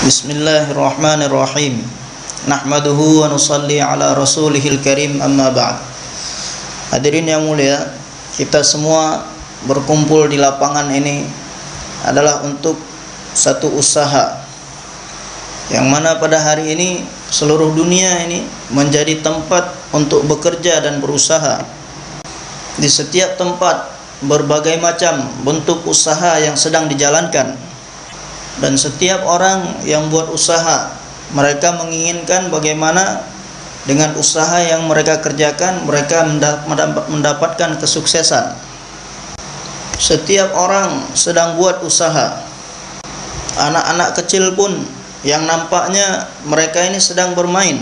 Bismillahirrahmanirrahim. Nahmaduhu wa nusalli ala rasulihil karim, amma ba'd. Hadirin yang mulia, kita semua berkumpul di lapangan ini adalah untuk satu usaha yang mana pada hari ini seluruh dunia ini menjadi tempat untuk bekerja dan berusaha. Di setiap tempat berbagai macam bentuk usaha yang sedang dijalankan. Dan setiap orang yang buat usaha, mereka menginginkan bagaimana dengan usaha yang mereka kerjakan, mereka mendapatkan kesuksesan. Setiap orang sedang buat usaha. Anak-anak kecil pun yang nampaknya mereka ini sedang bermain.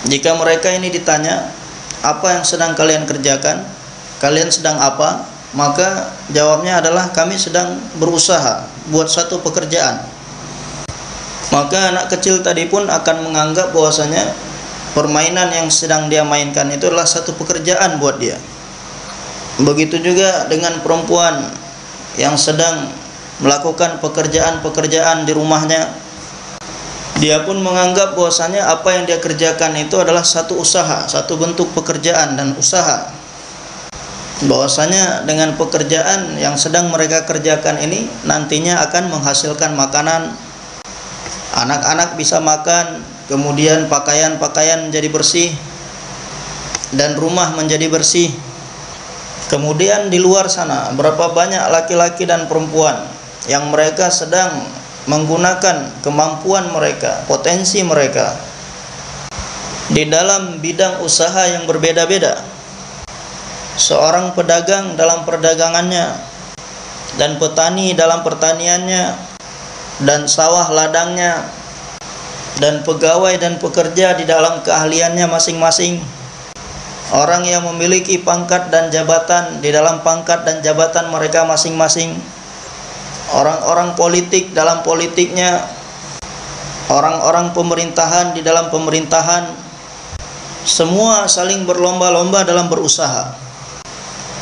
Jika mereka ini ditanya, apa yang sedang kalian kerjakan? Kalian sedang apa? Maka jawabnya adalah kami sedang berusaha buat satu pekerjaan. Maka anak kecil tadi pun akan menganggap bahwasanya permainan yang sedang dia mainkan itu adalah satu pekerjaan buat dia. Begitu juga dengan perempuan yang sedang melakukan pekerjaan-pekerjaan di rumahnya. Dia pun menganggap bahwasanya apa yang dia kerjakan itu adalah satu usaha, satu bentuk pekerjaan dan usaha. Bahwasanya dengan pekerjaan yang sedang mereka kerjakan ini nantinya akan menghasilkan makanan, anak-anak bisa makan, kemudian pakaian-pakaian menjadi bersih dan rumah menjadi bersih. Kemudian di luar sana berapa banyak laki-laki dan perempuan yang mereka sedang menggunakan kemampuan mereka, potensi mereka di dalam bidang usaha yang berbeda-beda. Seorang pedagang dalam perdagangannya, dan petani dalam pertaniannya, dan sawah ladangnya, dan pegawai dan pekerja di dalam keahliannya masing-masing. Orang yang memiliki pangkat dan jabatan di dalam pangkat dan jabatan mereka masing-masing. Orang-orang politik dalam politiknya, orang-orang pemerintahan di dalam pemerintahan. Semua saling berlomba-lomba dalam berusaha.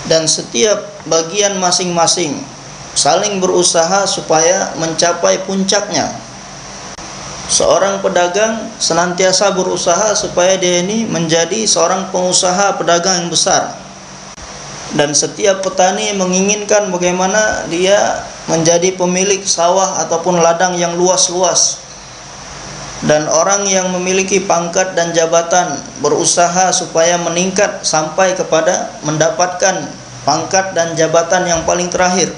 Dan setiap bagian masing-masing saling berusaha supaya mencapai puncaknya. Seorang pedagang senantiasa berusaha supaya dia ini menjadi seorang pengusaha pedagang yang besar. Dan setiap petani menginginkan bagaimana dia menjadi pemilik sawah ataupun ladang yang luas-luas. Dan orang yang memiliki pangkat dan jabatan berusaha supaya meningkat sampai kepada mendapatkan pangkat dan jabatan yang paling terakhir.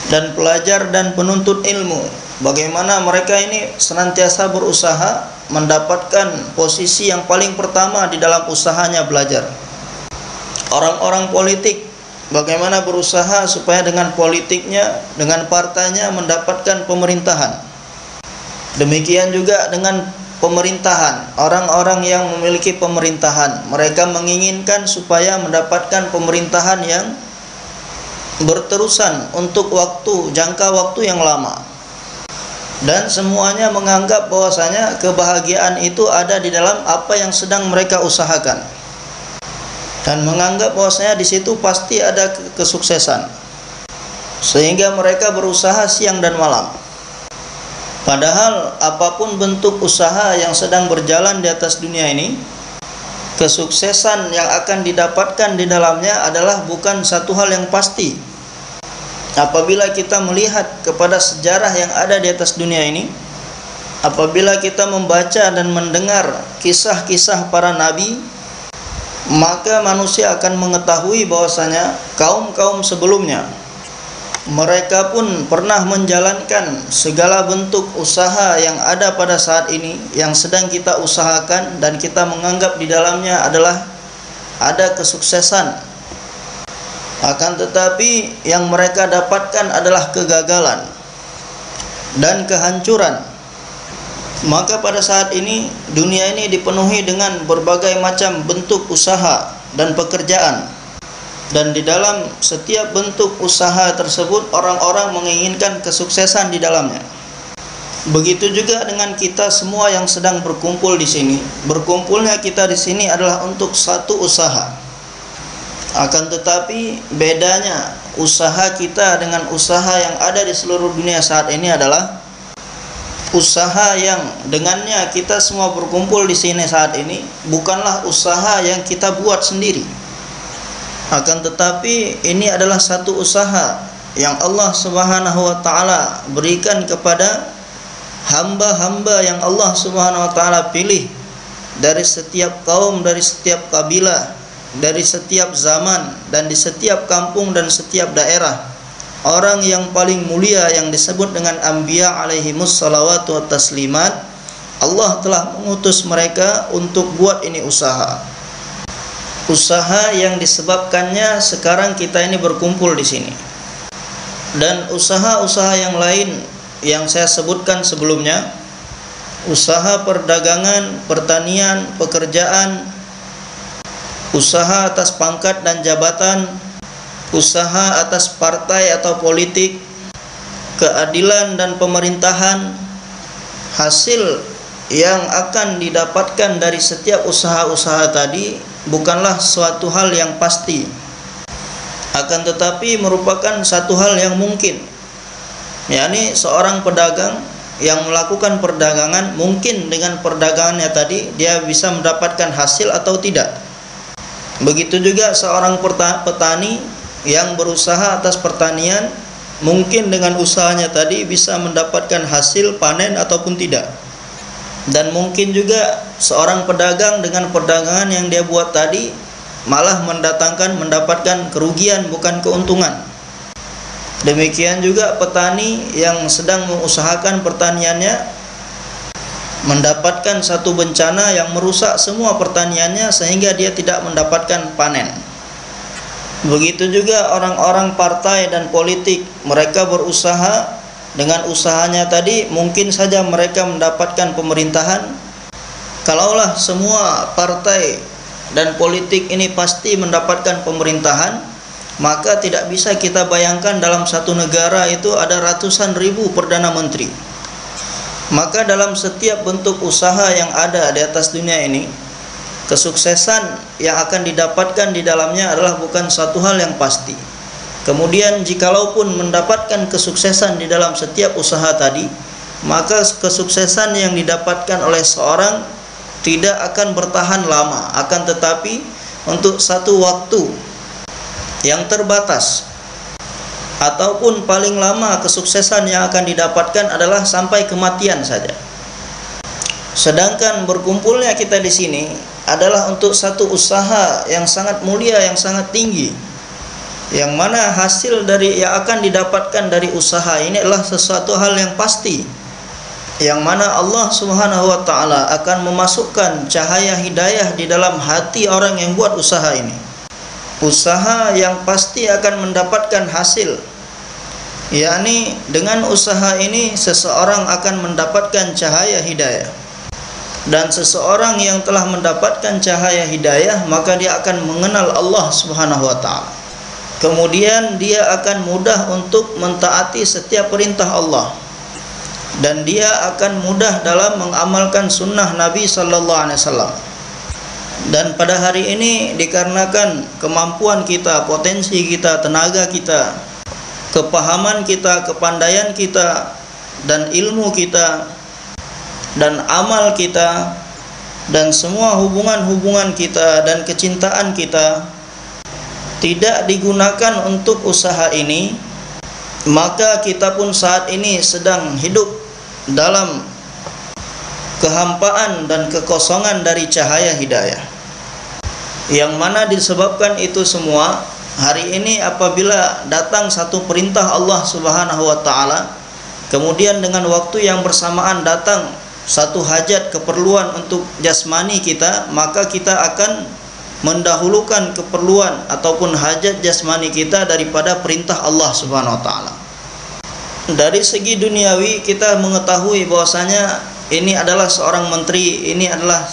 Dan pelajar dan penuntut ilmu, bagaimana mereka ini senantiasa berusaha mendapatkan posisi yang paling pertama di dalam usahanya belajar. Orang-orang politik bagaimana berusaha supaya dengan politiknya, dengan partainya mendapatkan pemerintahan. Demikian juga dengan pemerintahan, orang-orang yang memiliki pemerintahan, mereka menginginkan supaya mendapatkan pemerintahan yang berterusan untuk jangka waktu yang lama. Dan semuanya menganggap bahwasanya kebahagiaan itu ada di dalam apa yang sedang mereka usahakan. Dan menganggap bahwasanya di situ pasti ada kesuksesan. Sehingga mereka berusaha siang dan malam. Padahal apapun bentuk usaha yang sedang berjalan di atas dunia ini, kesuksesan yang akan didapatkan di dalamnya adalah bukan satu hal yang pasti. Apabila kita melihat kepada sejarah yang ada di atas dunia ini, apabila kita membaca dan mendengar kisah-kisah para nabi, maka manusia akan mengetahui bahwasanya kaum-kaum sebelumnya mereka pun pernah menjalankan segala bentuk usaha yang ada pada saat ini, yang sedang kita usahakan dan kita menganggap di dalamnya adalah ada kesuksesan. Akan tetapi yang mereka dapatkan adalah kegagalan dan kehancuran. Maka pada saat ini dunia ini dipenuhi dengan berbagai macam bentuk usaha dan pekerjaan. Dan di dalam setiap bentuk usaha tersebut orang-orang menginginkan kesuksesan di dalamnya. Begitu juga dengan kita semua yang sedang berkumpul di sini. Berkumpulnya kita di sini adalah untuk satu usaha. Akan tetapi bedanya usaha kita dengan usaha yang ada di seluruh dunia saat ini adalah usaha yang dengannya kita semua berkumpul di sini saat ini bukanlah usaha yang kita buat sendiri. Akan tetapi ini adalah satu usaha yang Allah Subhanahu wa taala berikan kepada hamba-hamba yang Allah Subhanahu wa taala pilih dari setiap kaum, dari setiap kabilah, dari setiap zaman dan di setiap kampung dan setiap daerah. Orang yang paling mulia yang disebut dengan anbiya alaihimus salawatu wa taslimat, Allah telah mengutus mereka untuk buat ini usaha. Usaha yang disebabkannya sekarang kita ini berkumpul di sini. Dan usaha-usaha yang lain yang saya sebutkan sebelumnya, usaha perdagangan, pertanian, pekerjaan, usaha atas pangkat dan jabatan, usaha atas partai atau politik, keadilan dan pemerintahan, hasil yang akan didapatkan dari setiap usaha-usaha tadi bukanlah suatu hal yang pasti, akan tetapi merupakan satu hal yang mungkin. yakni seorang pedagang yang melakukan perdagangan, mungkin dengan perdagangannya tadi dia bisa mendapatkan hasil atau tidak. Begitu juga seorang petani yang berusaha atas pertanian, mungkin dengan usahanya tadi bisa mendapatkan hasil panen ataupun tidak. Dan mungkin juga seorang pedagang dengan perdagangan yang dia buat tadi malah mendapatkan kerugian bukan keuntungan. Demikian juga petani yang sedang mengusahakan pertaniannya mendapatkan satu bencana yang merusak semua pertaniannya sehingga dia tidak mendapatkan panen. Begitu juga orang-orang partai dan politik, mereka berusaha, dengan usahanya tadi mungkin saja mereka mendapatkan pemerintahan. Kalaulah semua partai dan politik ini pasti mendapatkan pemerintahan, maka tidak bisa kita bayangkan dalam satu negara itu ada ratusan ribu perdana menteri. Maka dalam setiap bentuk usaha yang ada di atas dunia ini, kesuksesan yang akan didapatkan di dalamnya adalah bukan satu hal yang pasti. Kemudian jikalaupun mendapatkan kesuksesan di dalam setiap usaha tadi, maka kesuksesan yang didapatkan oleh seorang tidak akan bertahan lama, akan tetapi untuk satu waktu yang terbatas, ataupun paling lama kesuksesan yang akan didapatkan adalah sampai kematian saja. Sedangkan berkumpulnya kita di sini adalah untuk satu usaha yang sangat mulia, yang sangat tinggi, yang mana hasil dari yang akan didapatkan dari usaha ini adalah sesuatu hal yang pasti, yang mana Allah Subhanahu wa taala akan memasukkan cahaya hidayah di dalam hati orang yang buat usaha ini. Usaha yang pasti akan mendapatkan hasil, yakni dengan usaha ini seseorang akan mendapatkan cahaya hidayah. Dan seseorang yang telah mendapatkan cahaya hidayah, maka dia akan mengenal Allah Subhanahu wa taala. Kemudian dia akan mudah untuk mentaati setiap perintah Allah, dan dia akan mudah dalam mengamalkan sunnah Nabi sallallahu alaihi wasallam. Dan pada hari ini dikarenakan kemampuan kita, potensi kita, tenaga kita, kepahaman kita, kepandaian kita, dan ilmu kita, dan amal kita, dan semua hubungan-hubungan kita dan kecintaan kita tidak digunakan untuk usaha ini, maka kita pun saat ini sedang hidup dalam kehampaan dan kekosongan dari cahaya hidayah. Yang mana disebabkan itu semua, hari ini apabila datang satu perintah Allah Subhanahu wa taala, kemudian dengan waktu yang bersamaan datang satu hajat, keperluan untuk jasmani kita, maka kita akan mendahulukan keperluan ataupun hajat jasmani kita daripada perintah Allah Subhanahu wa taala. Dari segi duniawi kita mengetahui bahwasanya ini adalah seorang menteri, ini adalah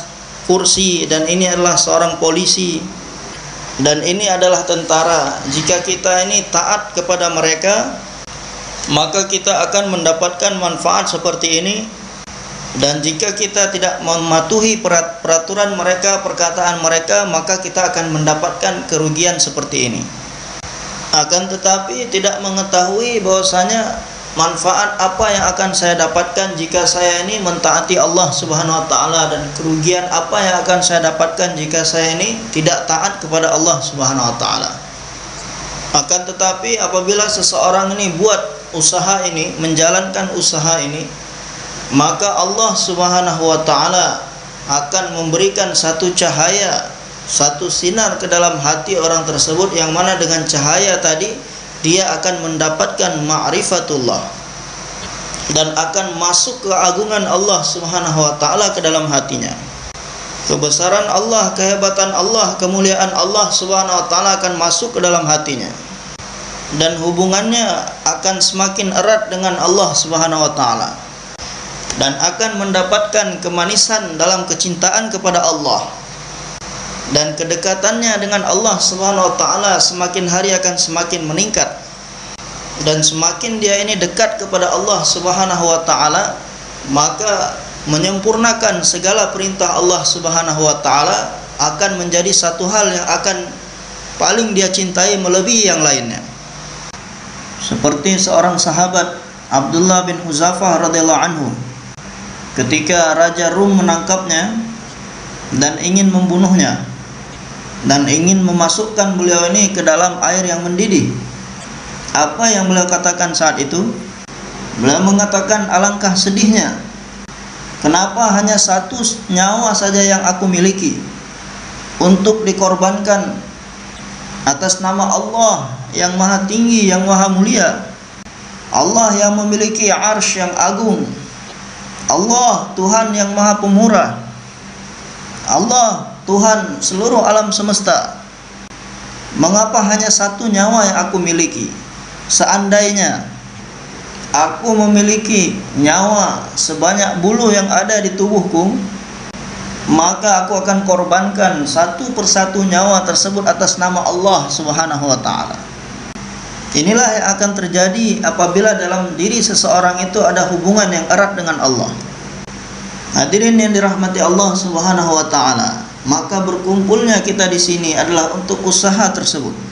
kursi, dan ini adalah seorang polisi, dan ini adalah tentara. Jika kita ini taat kepada mereka, maka kita akan mendapatkan manfaat seperti ini. Dan jika kita tidak mematuhi peraturan mereka, perkataan mereka, maka kita akan mendapatkan kerugian seperti ini. Akan tetapi tidak mengetahui bahwasanya manfaat apa yang akan saya dapatkan jika saya ini mentaati Allah Subhanahu wa taala, dan kerugian apa yang akan saya dapatkan jika saya ini tidak taat kepada Allah Subhanahu wa taala. Akan tetapi apabila seseorang ini buat usaha ini, menjalankan usaha ini, maka Allah Subhanahu wa taala akan memberikan satu cahaya, satu sinar ke dalam hati orang tersebut, yang mana dengan cahaya tadi dia akan mendapatkan ma'rifatullah dan akan masuk keagungan Allah Subhanahu wa taala ke dalam hatinya. Kebesaran Allah, kehebatan Allah, kemuliaan Allah Subhanahu wa taala akan masuk ke dalam hatinya, dan hubungannya akan semakin erat dengan Allah Subhanahu wa taala, dan akan mendapatkan kemanisan dalam kecintaan kepada Allah, dan kedekatannya dengan Allah Subhanahu wa taala semakin hari akan semakin meningkat. Dan semakin dia ini dekat kepada Allah Subhanahu wa taala, maka menyempurnakan segala perintah Allah Subhanahu wa taala akan menjadi satu hal yang akan paling dia cintai melebihi yang lainnya. Seperti seorang sahabat, Abdullah bin Huzafah radhiyallahu anhu, ketika Raja Rum menangkapnya dan ingin membunuhnya, dan ingin memasukkan beliau ini ke dalam air yang mendidih. Apa yang beliau katakan saat itu? Beliau mengatakan, alangkah sedihnya, kenapa hanya satu nyawa saja yang aku miliki untuk dikorbankan atas nama Allah yang maha tinggi, yang maha mulia, Allah yang memiliki arsy yang agung, Allah Tuhan yang maha pemurah, Allah Tuhan seluruh alam semesta. Mengapa hanya satu nyawa yang aku miliki? Seandainya aku memiliki nyawa sebanyak bulu yang ada di tubuhku, maka aku akan korbankan satu persatu nyawa tersebut atas nama Allah Subhanahu wa taala. Inilah yang akan terjadi apabila dalam diri seseorang itu ada hubungan yang erat dengan Allah. Hadirin yang dirahmati Allah Subhanahu wa taala, maka berkumpulnya kita di sini adalah untuk usaha tersebut.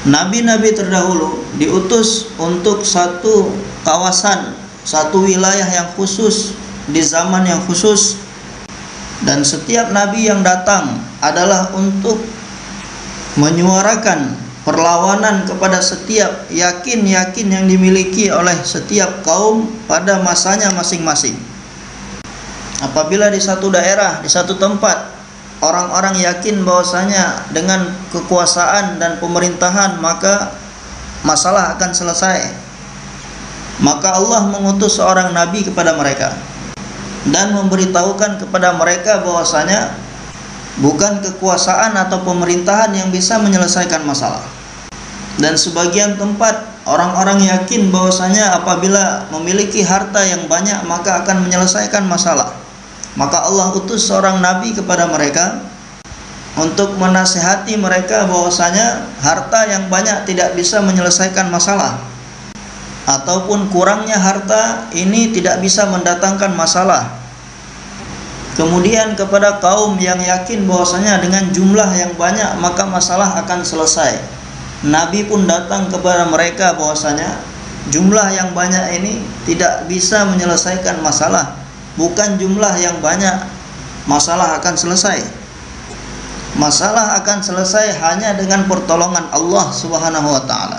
Nabi-nabi terdahulu diutus untuk satu kawasan, satu wilayah yang khusus, di zaman yang khusus, dan setiap nabi yang datang adalah untuk menyuarakan perlawanan kepada setiap yakin-yakin yang dimiliki oleh setiap kaum pada masanya masing-masing. Apabila di satu daerah, di satu tempat, orang-orang yakin bahwasanya dengan kekuasaan dan pemerintahan maka masalah akan selesai, maka Allah mengutus seorang nabi kepada mereka dan memberitahukan kepada mereka bahwasanya bukan kekuasaan atau pemerintahan yang bisa menyelesaikan masalah. Dan sebagian tempat orang-orang yakin bahwasanya apabila memiliki harta yang banyak maka akan menyelesaikan masalah. Maka Allah utus seorang nabi kepada mereka untuk menasihati mereka bahwasanya harta yang banyak tidak bisa menyelesaikan masalah, ataupun kurangnya harta ini tidak bisa mendatangkan masalah. Kemudian kepada kaum yang yakin bahwasanya dengan jumlah yang banyak maka masalah akan selesai, Nabi pun datang kepada mereka bahwasanya jumlah yang banyak ini tidak bisa menyelesaikan masalah. Bukan jumlah yang banyak masalah akan selesai. Masalah akan selesai hanya dengan pertolongan Allah Subhanahu wa taala.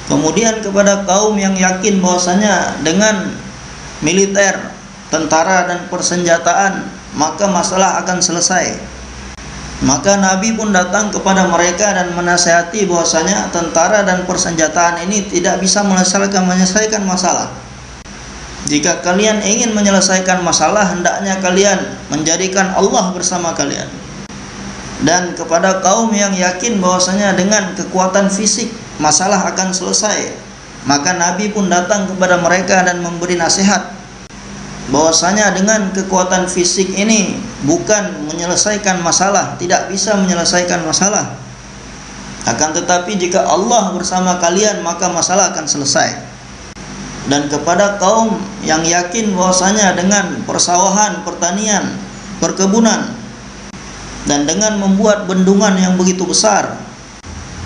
Kemudian kepada kaum yang yakin bahwasanya dengan militer, tentara dan persenjataan maka masalah akan selesai, maka Nabi pun datang kepada mereka dan menasihati bahwasanya tentara dan persenjataan ini tidak bisa menyelesaikan masalah. Jika kalian ingin menyelesaikan masalah, hendaknya kalian menjadikan Allah bersama kalian. Dan kepada kaum yang yakin bahwasanya dengan kekuatan fisik masalah akan selesai, maka Nabi pun datang kepada mereka dan memberi nasihat bahwasanya dengan kekuatan fisik ini bukan menyelesaikan masalah, tidak bisa menyelesaikan masalah. Akan tetapi jika Allah bersama kalian maka masalah akan selesai. Dan kepada kaum yang yakin bahwasanya dengan persawahan, pertanian, perkebunan, dan dengan membuat bendungan yang begitu besar,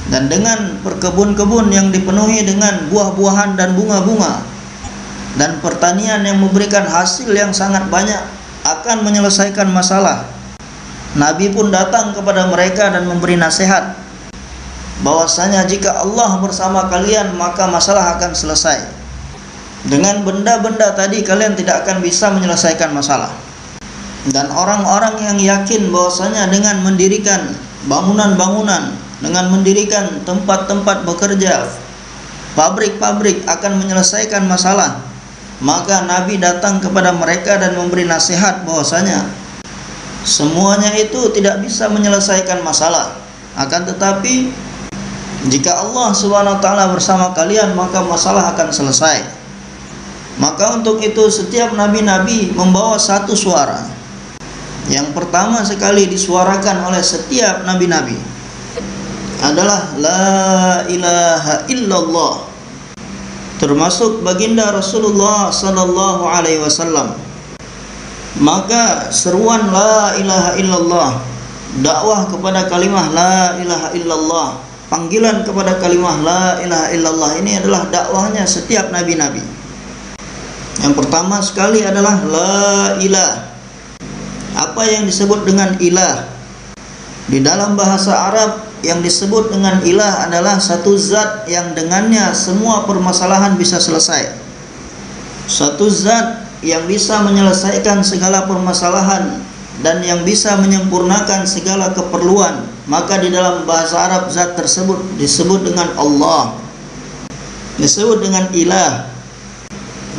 dan dengan perkebun-kebun yang dipenuhi dengan buah-buahan dan bunga-bunga, dan pertanian yang memberikan hasil yang sangat banyak, akan menyelesaikan masalah. Nabi pun datang kepada mereka dan memberi nasihat bahwasanya jika Allah bersama kalian maka masalah akan selesai. Dengan benda-benda tadi kalian tidak akan bisa menyelesaikan masalah. Dan orang-orang yang yakin bahwasanya dengan mendirikan bangunan-bangunan, dengan mendirikan tempat-tempat bekerja, pabrik-pabrik akan menyelesaikan masalah, maka Nabi datang kepada mereka dan memberi nasihat bahwasanya semuanya itu tidak bisa menyelesaikan masalah. Akan tetapi jika Allah Subhanahu wa taala bersama kalian maka masalah akan selesai. Maka untuk itu setiap nabi-nabi membawa satu suara. Yang pertama sekali disuarakan oleh setiap nabi-nabi adalah la ilaha illallah, termasuk baginda Rasulullah sallallahu alaihi wasallam. Maka seruan la ilaha illallah, dakwah kepada kalimah la ilaha illallah, panggilan kepada kalimah la ilaha illallah ini adalah dakwahnya setiap nabi-nabi. Yang pertama sekali adalah la ilah. Apa yang disebut dengan ilah? Di dalam bahasa Arab yang disebut dengan ilah adalah satu zat yang dengannya semua permasalahan bisa selesai. Satu zat yang bisa menyelesaikan segala permasalahan dan yang bisa menyempurnakan segala keperluan. Maka di dalam bahasa Arab zat tersebut disebut dengan Allah, disebut dengan ilah.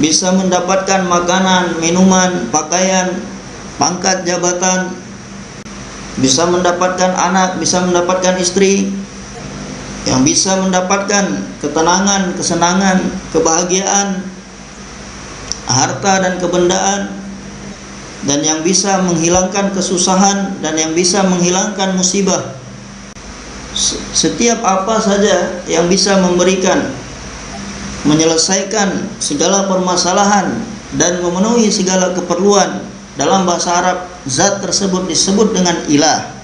Bisa mendapatkan makanan, minuman, pakaian, pangkat jabatan, bisa mendapatkan anak, bisa mendapatkan istri, yang bisa mendapatkan ketenangan, kesenangan, kebahagiaan, harta dan kebendaan, dan yang bisa menghilangkan kesusahan dan yang bisa menghilangkan musibah. Setiap apa saja yang bisa memberikan, menyelesaikan segala permasalahan dan memenuhi segala keperluan, dalam bahasa Arab zat tersebut disebut dengan ilah.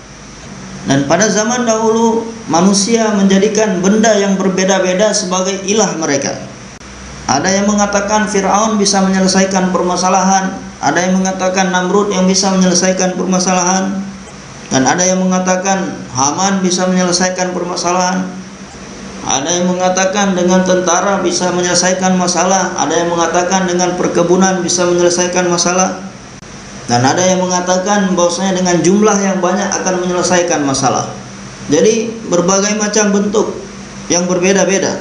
Dan pada zaman dahulu manusia menjadikan benda yang berbeda-beda sebagai ilah mereka. Ada yang mengatakan Fir'aun bisa menyelesaikan permasalahan, ada yang mengatakan Namrud yang bisa menyelesaikan permasalahan, dan ada yang mengatakan Haman bisa menyelesaikan permasalahan, ada yang mengatakan dengan tentara bisa menyelesaikan masalah, ada yang mengatakan dengan perkebunan bisa menyelesaikan masalah, dan ada yang mengatakan bahwasanya dengan jumlah yang banyak akan menyelesaikan masalah. Jadi berbagai macam bentuk yang berbeda-beda,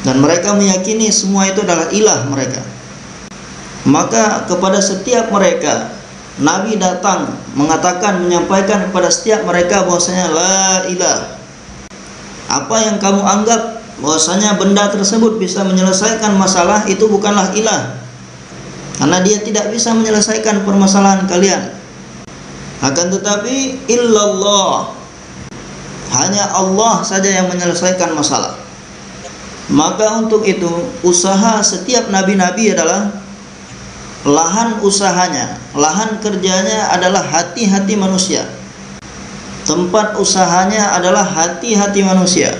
dan mereka meyakini semua itu adalah ilah mereka. Maka kepada setiap mereka Nabi datang mengatakan, menyampaikan kepada setiap mereka bahwasanya la ilah. Apa yang kamu anggap bahwasanya benda tersebut bisa menyelesaikan masalah itu bukanlah ilah, karena dia tidak bisa menyelesaikan permasalahan kalian. Akan tetapi illallah, hanya Allah saja yang menyelesaikan masalah. Maka untuk itu usaha setiap nabi-nabi adalah lahan usahanya, lahan kerjanya adalah hati-hati manusia. Tempat usahanya adalah hati-hati manusia,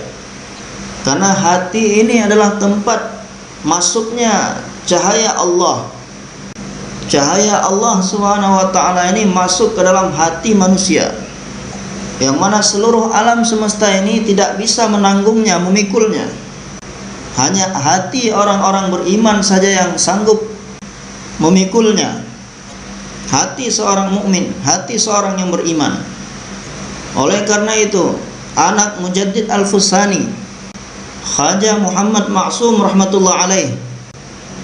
karena hati ini adalah tempat masuknya cahaya Allah. Cahaya Allah Subhanahu wa taala ini masuk ke dalam hati manusia, yang mana seluruh alam semesta ini tidak bisa menanggungnya, memikulnya. Hanya hati orang-orang beriman saja yang sanggup memikulnya. Hati seorang mukmin, hati seorang yang beriman. Oleh karena itu, anak Mujaddid Al-Fusani, Khaja Muhammad Ma'sum rahmatullah alaih,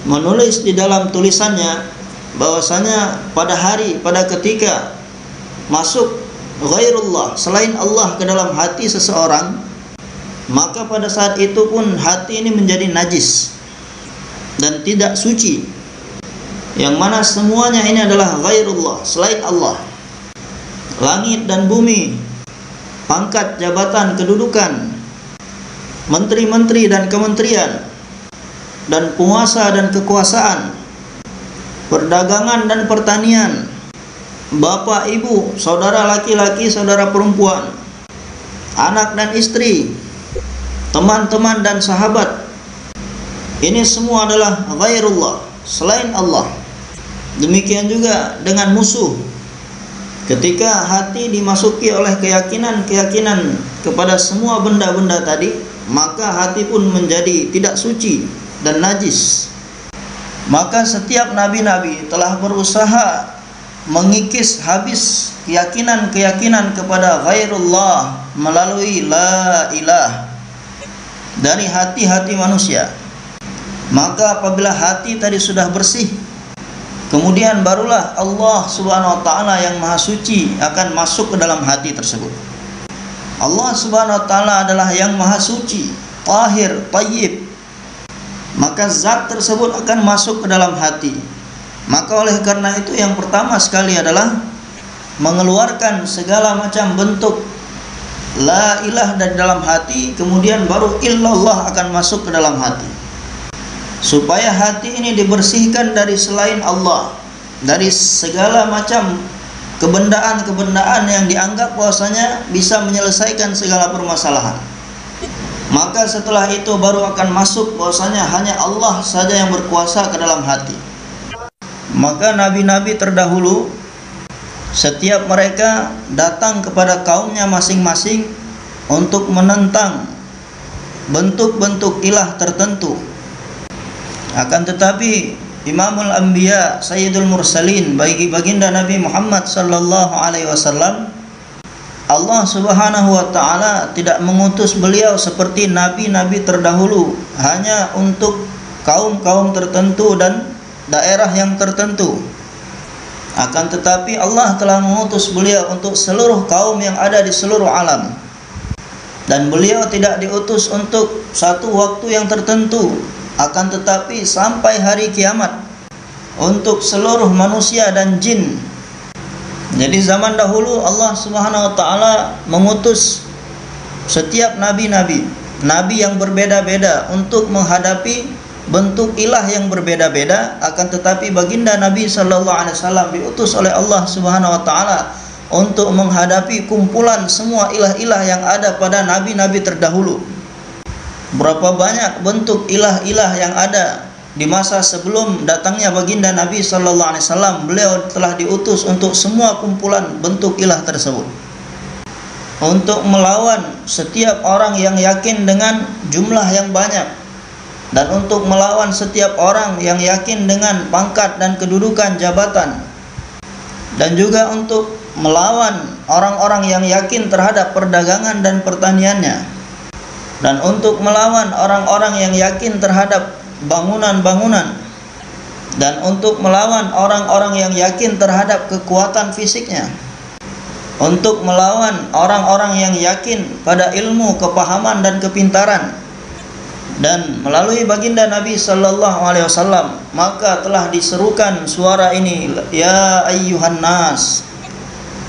menulis di dalam tulisannya bahwasanya pada ketika masuk ghairullah, selain Allah, ke dalam hati seseorang, maka pada saat itu pun hati ini menjadi najis dan tidak suci, yang mana semuanya ini adalah ghairullah, selain Allah. Langit dan bumi, pangkat, jabatan, kedudukan, menteri-menteri dan kementerian, dan penguasa dan kekuasaan, perdagangan dan pertanian, bapak, ibu, saudara laki-laki, saudara perempuan, anak dan istri, teman-teman dan sahabat, ini semua adalah ghairullah, selain Allah. Demikian juga dengan musuh. Ketika hati dimasuki oleh keyakinan-keyakinan kepada semua benda-benda tadi, maka hati pun menjadi tidak suci dan najis. Maka setiap nabi-nabi telah berusaha mengikis habis keyakinan-keyakinan kepada ghairullah melalui la ilah dari hati-hati manusia. Maka apabila hati tadi sudah bersih, kemudian barulah Allah Subhanahu wa taala yang Maha Suci akan masuk ke dalam hati tersebut. Allah Subhanahu wa taala adalah yang Maha Suci, tahir, thayyib. Maka zat tersebut akan masuk ke dalam hati. Maka oleh karena itu yang pertama sekali adalah mengeluarkan segala macam bentuk la ilah dari dalam hati, kemudian baru illallah akan masuk ke dalam hati. Supaya hati ini dibersihkan dari selain Allah, dari segala macam kebendaan-kebendaan yang dianggap bahwasanya bisa menyelesaikan segala permasalahan. Maka setelah itu baru akan masuk bahwasanya hanya Allah saja yang berkuasa ke dalam hati. Maka nabi-nabi terdahulu, setiap mereka datang kepada kaumnya masing-masing untuk menentang bentuk-bentuk ilah tertentu. Akan tetapi Imamul Anbiya, Sayyidul Mursalin, bagi baginda Nabi Muhammad sallallahu alaihi wasallam, Allah Subhanahu wa taala tidak mengutus beliau seperti nabi-nabi terdahulu hanya untuk kaum-kaum tertentu dan daerah yang tertentu. Akan tetapi Allah telah mengutus beliau untuk seluruh kaum yang ada di seluruh alam. Dan beliau tidak diutus untuk satu waktu yang tertentu, akan tetapi sampai hari kiamat untuk seluruh manusia dan jin. Jadi zaman dahulu Allah Subhanahu wa taala mengutus setiap nabi-nabi, nabi yang berbeda-beda untuk menghadapi bentuk ilah yang berbeda-beda. Akan tetapi baginda Nabi sallallahu alaihi wasallam diutus oleh Allah Subhanahu wa taala untuk menghadapi kumpulan semua ilah-ilah yang ada pada nabi-nabi terdahulu. Berapa banyak bentuk ilah-ilah yang ada di masa sebelum datangnya baginda Nabi sallallahu alaihi wasallam, beliau telah diutus untuk semua kumpulan bentuk ilah tersebut, untuk melawan setiap orang yang yakin dengan jumlah yang banyak, dan untuk melawan setiap orang yang yakin dengan pangkat dan kedudukan jabatan, dan juga untuk melawan orang-orang yang yakin terhadap perdagangan dan pertaniannya, dan untuk melawan orang-orang yang yakin terhadap bangunan-bangunan, dan untuk melawan orang-orang yang yakin terhadap kekuatan fisiknya, untuk melawan orang-orang yang yakin pada ilmu, kepahaman dan kepintaran. Dan melalui baginda Nabi sallallahu alaihi wasallam maka telah diserukan suara ini, ya ayyuhan nas,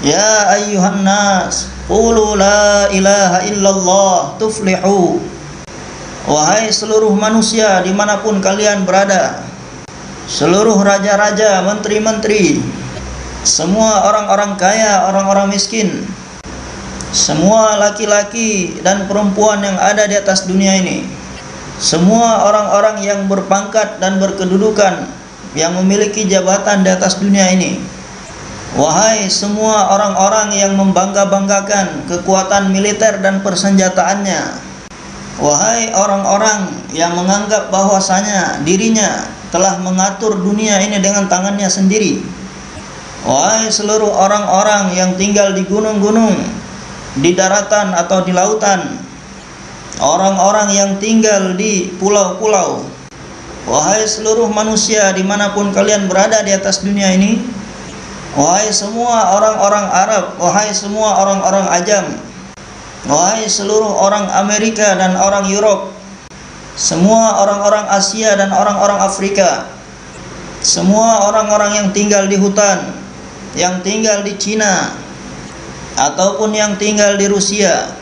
ya ayyuhan nas, qulu la ilaha illallah tuflihu. Wahai seluruh manusia dimanapun kalian berada, seluruh raja-raja, menteri-menteri, semua orang-orang kaya, orang-orang miskin, semua laki-laki dan perempuan yang ada di atas dunia ini, semua orang-orang yang berpangkat dan berkedudukan, yang memiliki jabatan di atas dunia ini, wahai semua orang-orang yang membangga-banggakan kekuatan militer dan persenjataannya, wahai orang-orang yang menganggap bahwasanya dirinya telah mengatur dunia ini dengan tangannya sendiri, wahai seluruh orang-orang yang tinggal di gunung-gunung, di daratan atau di lautan, orang-orang yang tinggal di pulau-pulau, wahai seluruh manusia dimanapun kalian berada di atas dunia ini, wahai semua orang-orang Arab, wahai semua orang-orang Ajam, wahai seluruh orang Amerika dan orang Europe, semua orang-orang Asia dan orang-orang Afrika, semua orang-orang yang tinggal di hutan, yang tinggal di Cina, ataupun yang tinggal di Rusia,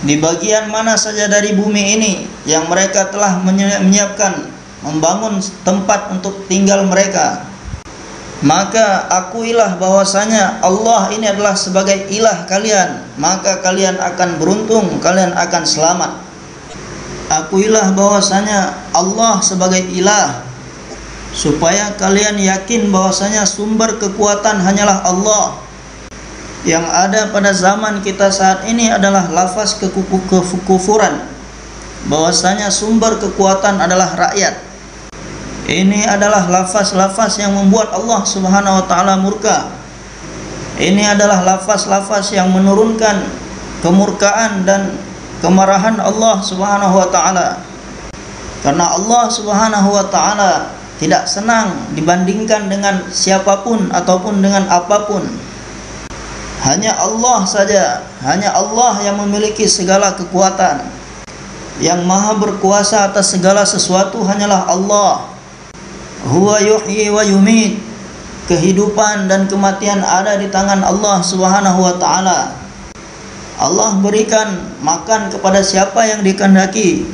di bagian mana saja dari bumi ini yang mereka telah menyiapkan, membangun tempat untuk tinggal mereka, maka akuilah bahwasanya Allah ini adalah sebagai ilah kalian, maka kalian akan beruntung, kalian akan selamat. akuilah bahwasanya Allah sebagai ilah, supaya kalian yakin bahwasanya sumber kekuatan hanyalah Allah. Yang ada pada zaman kita saat ini adalah lafaz kekufuran, bahwasanya sumber kekuatan adalah rakyat. Ini adalah lafaz-lafaz yang membuat Allah Subhanahu wa taala murka. Ini adalah lafaz-lafaz yang menurunkan kemurkaan dan kemarahan Allah Subhanahu wa taala. Karena Allah Subhanahu wa taala tidak senang dibandingkan dengan siapapun ataupun dengan apapun. Hanya Allah saja, hanya Allah yang memiliki segala kekuatan. Yang maha berkuasa atas segala sesuatu hanyalah Allah. Huwa yuhyi wa yumit. Kehidupan dan kematian ada di tangan Allah Subhanahu wa taala. Allah berikan makan kepada siapa yang dikehendaki.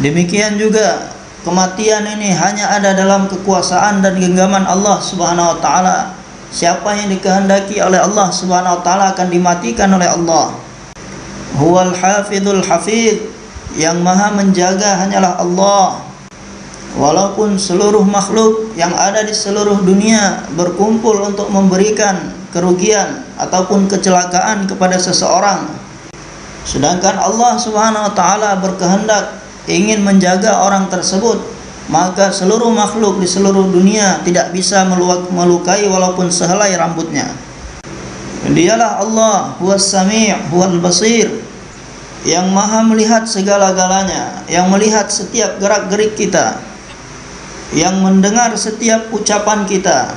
Demikian juga kematian ini hanya ada dalam kekuasaan dan genggaman Allah Subhanahu wa taala. Siapa yang dikehendaki oleh Allah Subhanahu wa taala akan dimatikan oleh Allah. Huwal hafidhul hafidh. Yang maha menjaga hanyalah Allah. Walaupun seluruh makhluk yang ada di seluruh dunia berkumpul untuk memberikan kerugian ataupun kecelakaan kepada seseorang, sedangkan Allah Subhanahu wa taala berkehendak ingin menjaga orang tersebut, maka seluruh makhluk di seluruh dunia tidak bisa melukai walaupun sehelai rambutnya. Dialah Allah, huwas sami', huwal basir, yang maha melihat segala-galanya, yang melihat setiap gerak-gerik kita, yang mendengar setiap ucapan kita.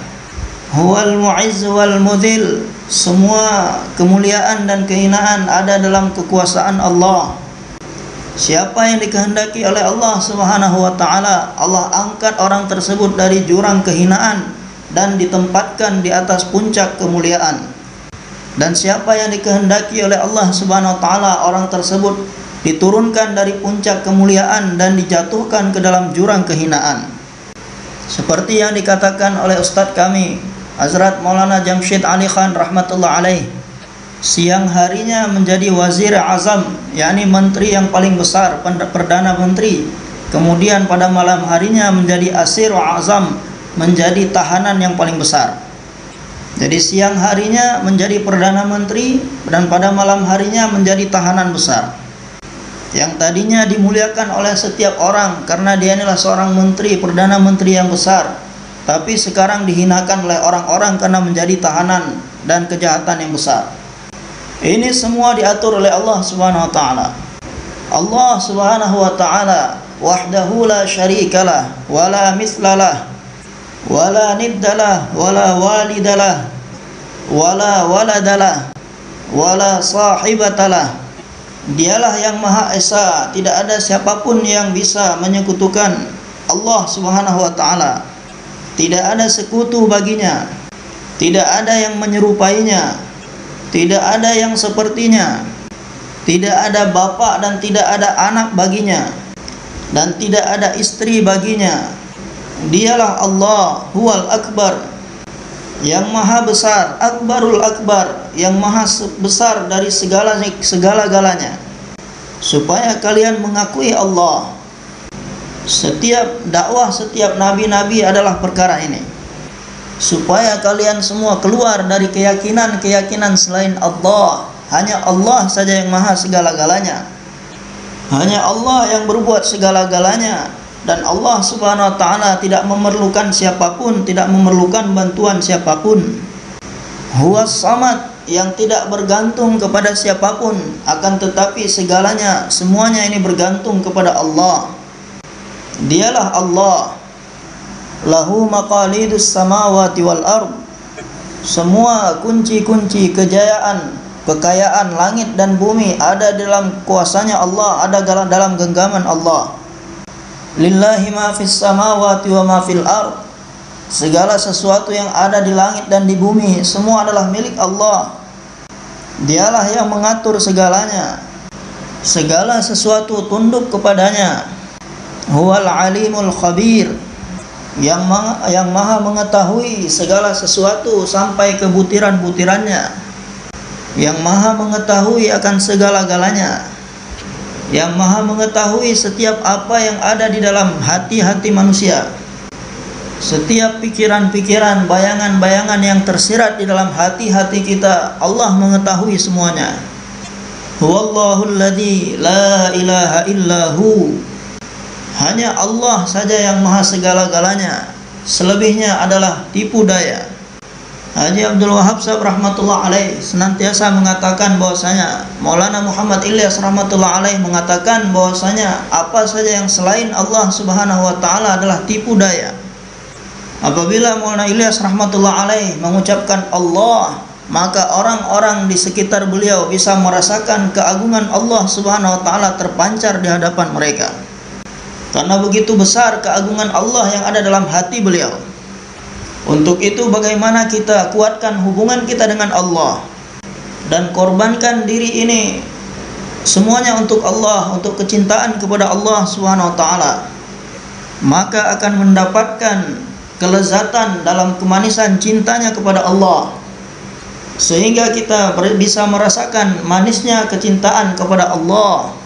Huwal mu'izz wal mudhil, semua kemuliaan dan kehinaan ada dalam kekuasaan Allah. Siapa yang dikehendaki oleh Allah Subhanahu wa taala, Allah angkat orang tersebut dari jurang kehinaan dan ditempatkan di atas puncak kemuliaan. Dan siapa yang dikehendaki oleh Allah Subhanahu wa taala, orang tersebut diturunkan dari puncak kemuliaan dan dijatuhkan ke dalam jurang kehinaan. Seperti yang dikatakan oleh Ustadz kami Hazrat Maulana Jamshid Ali Khan rahmatullah alaih, siang harinya menjadi wazir azam, yakni menteri yang paling besar, perdana menteri. Kemudian pada malam harinya menjadi asir azam, menjadi tahanan yang paling besar. Jadi siang harinya menjadi perdana menteri dan pada malam harinya menjadi tahanan besar. Yang tadinya dimuliakan oleh setiap orang karena dia inilah seorang menteri, perdana menteri yang besar, tapi sekarang dihinakan oleh orang-orang karena menjadi tahanan dan kejahatan yang besar. Ini semua diatur oleh Allah Subhanahu wa taala. Allah Subhanahu wa taala wahdahu la syarikalah wala mithlalah wala niddalah wala walidalah wala waladalah wala sahibatalah. Dialah yang Maha Esa, tidak ada siapapun yang bisa menyekutukan Allah Subhanahu wa taala. Tidak ada sekutu baginya, tidak ada yang menyerupainya, tidak ada yang sepertinya, tidak ada bapa dan tidak ada anak baginya, dan tidak ada istri baginya. Dialah Allah, huwal akbar, yang maha besar, akbarul akbar, yang maha besar dari segala-galanya. Supaya kalian mengakui Allah. Setiap dakwah setiap nabi-nabi adalah perkara ini, supaya kalian semua keluar dari keyakinan-keyakinan selain Allah. Hanya Allah saja yang maha segala-galanya, hanya Allah yang berbuat segala-galanya. Dan Allah Subhanahu wa ta'ala tidak memerlukan siapapun, tidak memerlukan bantuan siapapun. Huwas samad, yang tidak bergantung kepada siapapun, akan tetapi segalanya, semuanya ini bergantung kepada Allah. Dialah Allah. Lahu maqalidus samawati wal ard. Semua kunci-kunci kejayaan, kekayaan langit dan bumi ada dalam kuasanya Allah, ada dalam genggaman Allah. Lillahi ma fis samawati wa ma fil ard. Segala sesuatu yang ada di langit dan di bumi semua adalah milik Allah. Dialah yang mengatur segalanya. Segala sesuatu tunduk kepadanya. Huwal alimul khabir, yang maha mengetahui segala sesuatu sampai ke butiran-butirannya, yang maha mengetahui akan segala-galanya. yang maha mengetahui setiap apa yang ada di dalam hati-hati manusia, setiap pikiran-pikiran, bayangan-bayangan yang tersirat di dalam hati-hati kita. Allah mengetahui semuanya. Huwallahul ladzi la ilaha illahu. Hanya Allah saja yang maha segala-galanya, selebihnya adalah tipu daya. Haji Abdul Wahab Sahab rahmatullah alaih senantiasa mengatakan bahwasanya, Maulana Muhammad Ilyas rahmatullah alaih mengatakan bahwasanya apa saja yang selain Allah subhanahu wa ta'ala adalah tipu daya. Apabila Maulana Ilyas rahmatullah alaih mengucapkan Allah, maka orang-orang di sekitar beliau bisa merasakan keagungan Allah subhanahu wa ta'ala terpancar di hadapan mereka, karena begitu besar keagungan Allah yang ada dalam hati beliau. Untuk itu bagaimana kita kuatkan hubungan kita dengan Allah dan korbankan diri ini semuanya untuk Allah, untuk kecintaan kepada Allah Subhanahu wa taala, maka akan mendapatkan kelezatan dalam kemanisan cintanya kepada Allah, sehingga kita bisa merasakan manisnya kecintaan kepada Allah,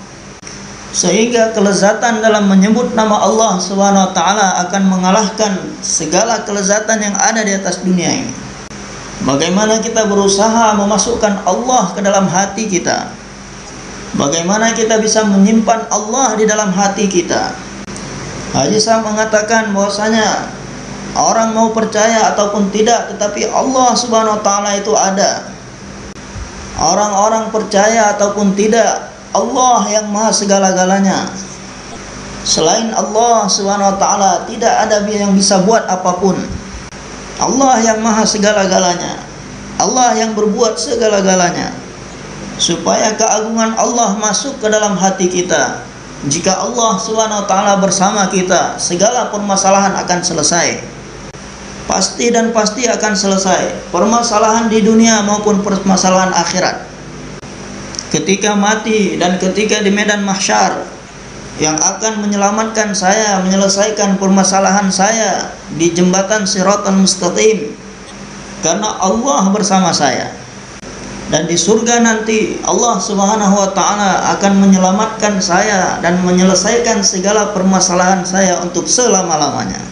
sehingga kelezatan dalam menyebut nama Allah Subhanahu wa taala akan mengalahkan segala kelezatan yang ada di atas dunia ini. Bagaimana kita berusaha memasukkan Allah ke dalam hati kita? Bagaimana kita bisa menyimpan Allah di dalam hati kita? Haji Sahab mengatakan bahwasanya orang mau percaya ataupun tidak, tetapi Allah Subhanahu wa taala itu ada. Orang-orang percaya ataupun tidak, Allah yang maha segala-galanya. Selain Allah Subhanahu wa ta'ala tidak ada yang bisa buat apapun. Allah yang maha segala-galanya, Allah yang berbuat segala-galanya. Supaya keagungan Allah masuk ke dalam hati kita, jika Allah Subhanahu wa ta'ala bersama kita, segala permasalahan akan selesai. Pasti dan pasti akan selesai, permasalahan di dunia maupun permasalahan akhirat. Ketika mati dan ketika di medan mahsyar, yang akan menyelamatkan saya, menyelesaikan permasalahan saya di jembatan Shiratal Mustaqim, karena Allah bersama saya. Dan di surga nanti Allah Subhanahu wa ta'ala akan menyelamatkan saya dan menyelesaikan segala permasalahan saya untuk selama-lamanya.